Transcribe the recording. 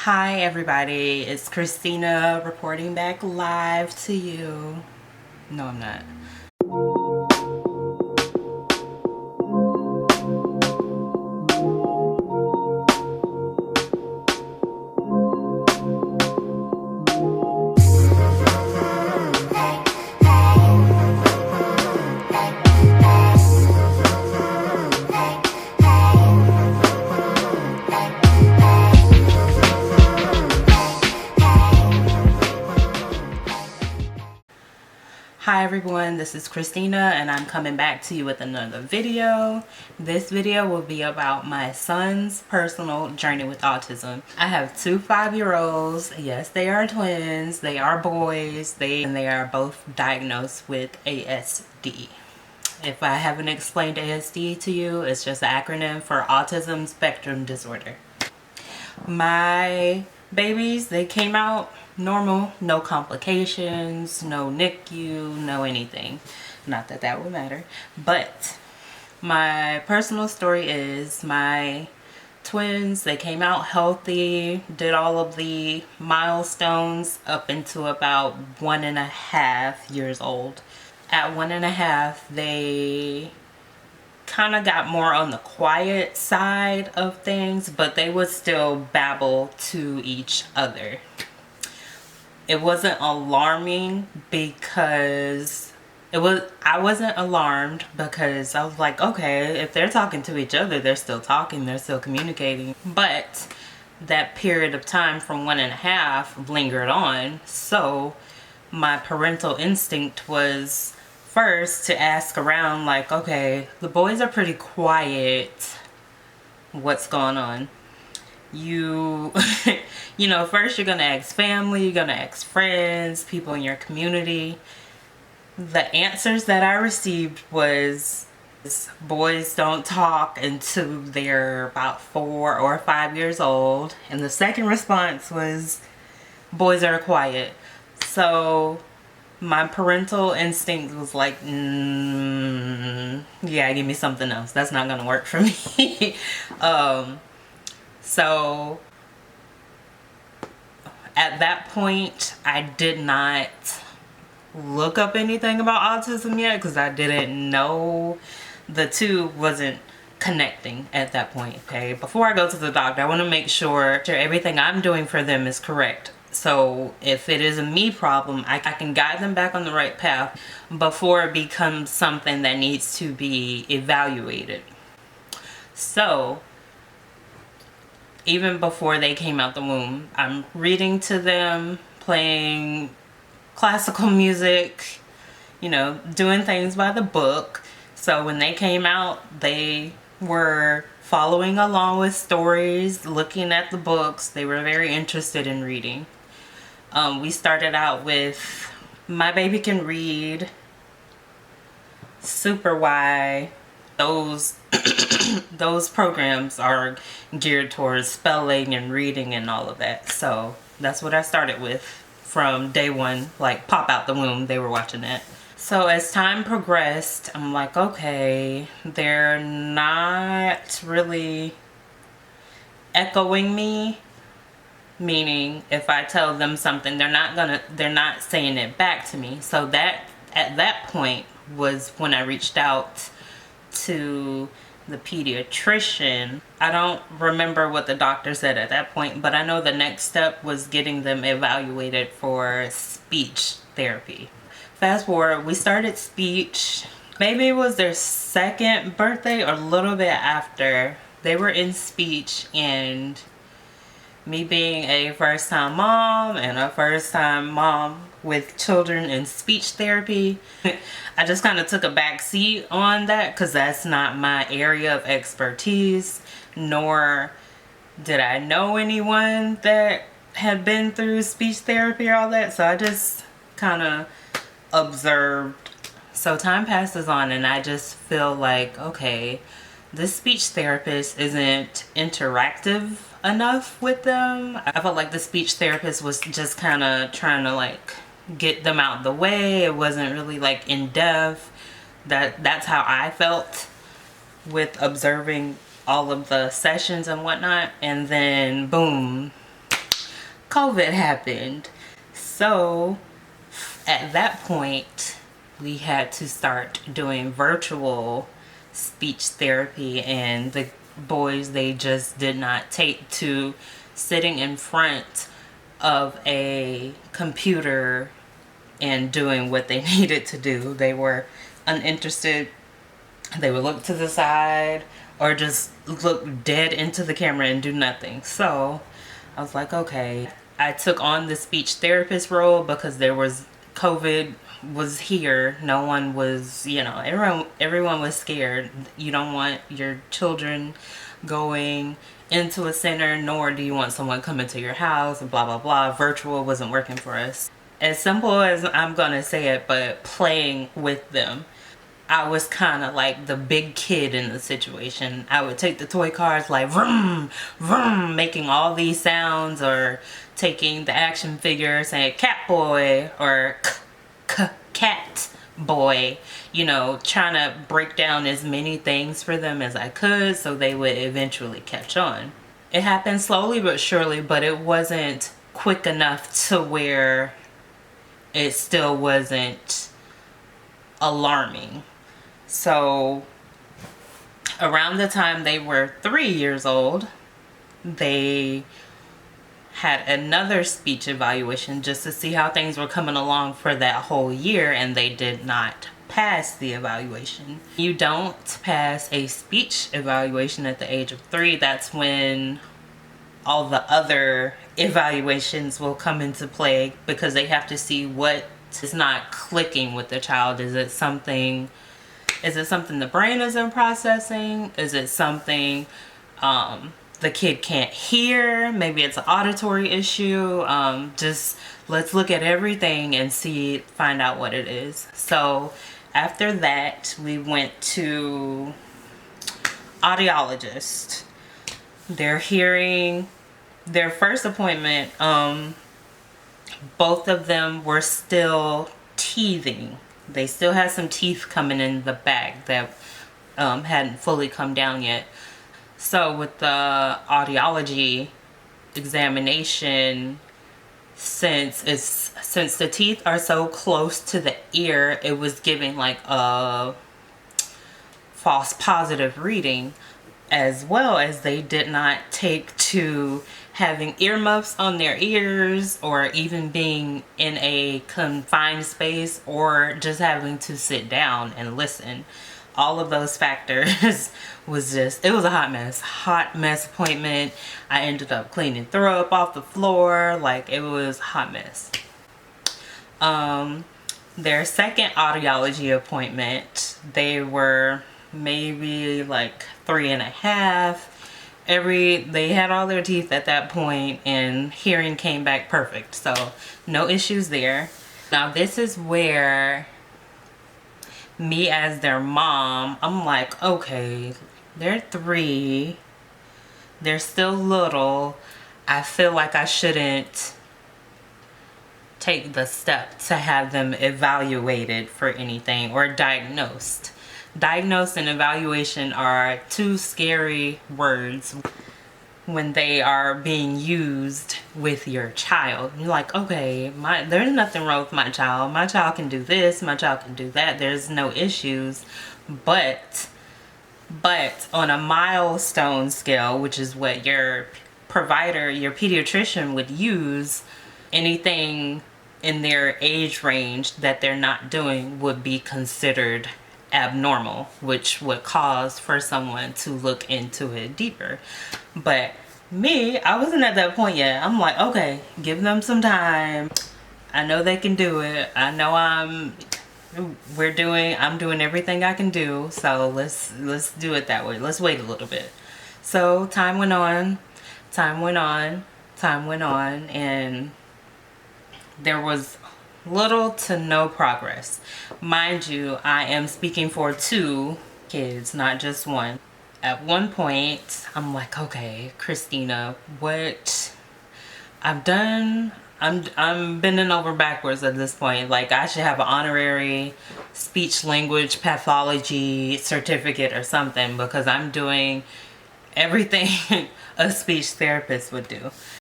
Hi everybody, it's Christina reporting back live to you. No, I'm not. Hi everyone, this is Christina and I'm coming back to you with another video. This video will be about my son's personal journey with autism. I have two 5-year-olds. Yes, they are twins. They are boys. They are both diagnosed with ASD. If I haven't explained ASD to you, it's just an acronym for Autism Spectrum Disorder. My babies, they came out normal, no complications, no NICU, no anything. Not that that would matter, but my personal story is my twins, they came out healthy, did all of the milestones up into about 1.5 years old. At 1.5, they kind of got more on the quiet side of things, but they would still babble to each other. It wasn't alarming because I wasn't alarmed because I was like, okay, if they're talking to each other, they're still talking, they're still communicating. But that period of time from 1.5 lingered on, so my parental instinct was first to ask around, like, okay, the boys are pretty quiet, what's going on? You you know, first you're gonna ask family, you're gonna ask friends, people in your community. The answers that I received was boys don't talk until they're about 4 or 5 years old, and the second response was boys are quiet. So my parental instinct was like, yeah, give me something else. That's not gonna work for me. So at that point, I did not look up anything about autism yet because I didn't know. The two wasn't connecting at that point. Okay, before I go to the doctor, I want to make sure everything I'm doing for them is correct. So if it is a me problem, I can guide them back on the right path before it becomes something that needs to be evaluated. So even before they came out the womb, I'm reading to them, playing classical music, you know, doing things by the book. So when they came out, they were following along with stories, looking at the books. They were very interested in reading. We started out with My Baby Can Read, Super Y. Those programs are geared towards spelling and reading and all of that. So that's what I started with from day one. Like, pop out the womb, they were watching that. So as time progressed, I'm like, okay, they're not really echoing me. Meaning, if I tell them something, they're not saying it back to me. So that, at that point, was when I reached out to the pediatrician. I don't remember what the doctor said at that point, but I know the next step was getting them evaluated for speech therapy. Fast forward, we started speech. Maybe it was their second birthday or a little bit after. They were in speech, and me being a first-time mom and a first-time mom with children in speech therapy, I just kind of took a back seat on that because that's not my area of expertise, nor did I know anyone that had been through speech therapy or all that. So I just kind of observed. So time passes on and I just feel like, okay, this speech therapist isn't interactive enough with them. I felt like the speech therapist was just kind of trying to like get them out the way. It wasn't really like in depth. That's how I felt with observing all of the sessions and whatnot. And then boom, COVID happened. So at that point, we had to start doing virtual speech therapy, and the boys, they just did not take to sitting in front of a computer and doing what they needed to do. They were uninterested. They would look to the side or just look dead into the camera and do nothing. So I was like, okay. I took on the speech therapist role because there was COVID was here. No one was, everyone was scared. You don't want your children going into a center, nor do you want someone coming to your house and blah blah blah. Virtual wasn't working for us. As simple as I'm gonna say it, but playing with them. I was kind of like the big kid in the situation. I would take the toy cars like vroom, vroom, making all these sounds, or taking the action figure saying cat boy or cat boy, trying to break down as many things for them as I could so they would eventually catch on. It happened slowly but surely, but it wasn't quick enough to where it still wasn't alarming. So around the time they were 3 years old, they had another speech evaluation just to see how things were coming along for that whole year, and they did not pass the evaluation. You don't pass a speech evaluation at the age of 3. That's when all the other evaluations will come into play, because they have to see what is not clicking with the child. Is it something the brain isn't processing? Is it something the kid can't hear? Maybe it's an auditory issue. Just let's look at everything and find out what it is. So after that, we went to audiologist. Their first appointment, both of them were still teething. They still had some teeth coming in the back that hadn't fully come down yet. So with the audiology examination, since the teeth are so close to the ear, it was giving like a false positive reading, as well as they did not take to having earmuffs on their ears, or even being in a confined space, or just having to sit down and listen. All of those factors it was a hot mess appointment. I ended up cleaning throw up off the floor. Like, it was a hot mess. Their second audiology appointment, they were maybe like 3.5. They had all their teeth at that point, and hearing came back perfect, so no issues there. Now this is where me, as their mom, I'm like, okay, they're 3, they're still little. I feel like I shouldn't take the step to have them evaluated for anything, or diagnosed. Diagnosed and evaluation are two scary words when they are being used with your child. You're like, okay, there's nothing wrong with my child. My child can do this, my child can do that. There's no issues. But on a milestone scale, which is what your provider, your pediatrician would use, anything in their age range that they're not doing would be considered abnormal, which would cause for someone to look into it deeper. But me, I wasn't at that point yet. I'm like, okay, give them some time. I know they can do it. I know I'm doing everything I can do. So let's do it that way. Let's wait a little bit. So time went on, and there was little to no progress. Mind you, I am speaking for 2 kids, not just one. At one point, I'm like, okay, Christina, what I've done, I'm bending over backwards at this point. Like, I should have an honorary speech language pathology certificate or something, because I'm doing everything a speech therapist would do.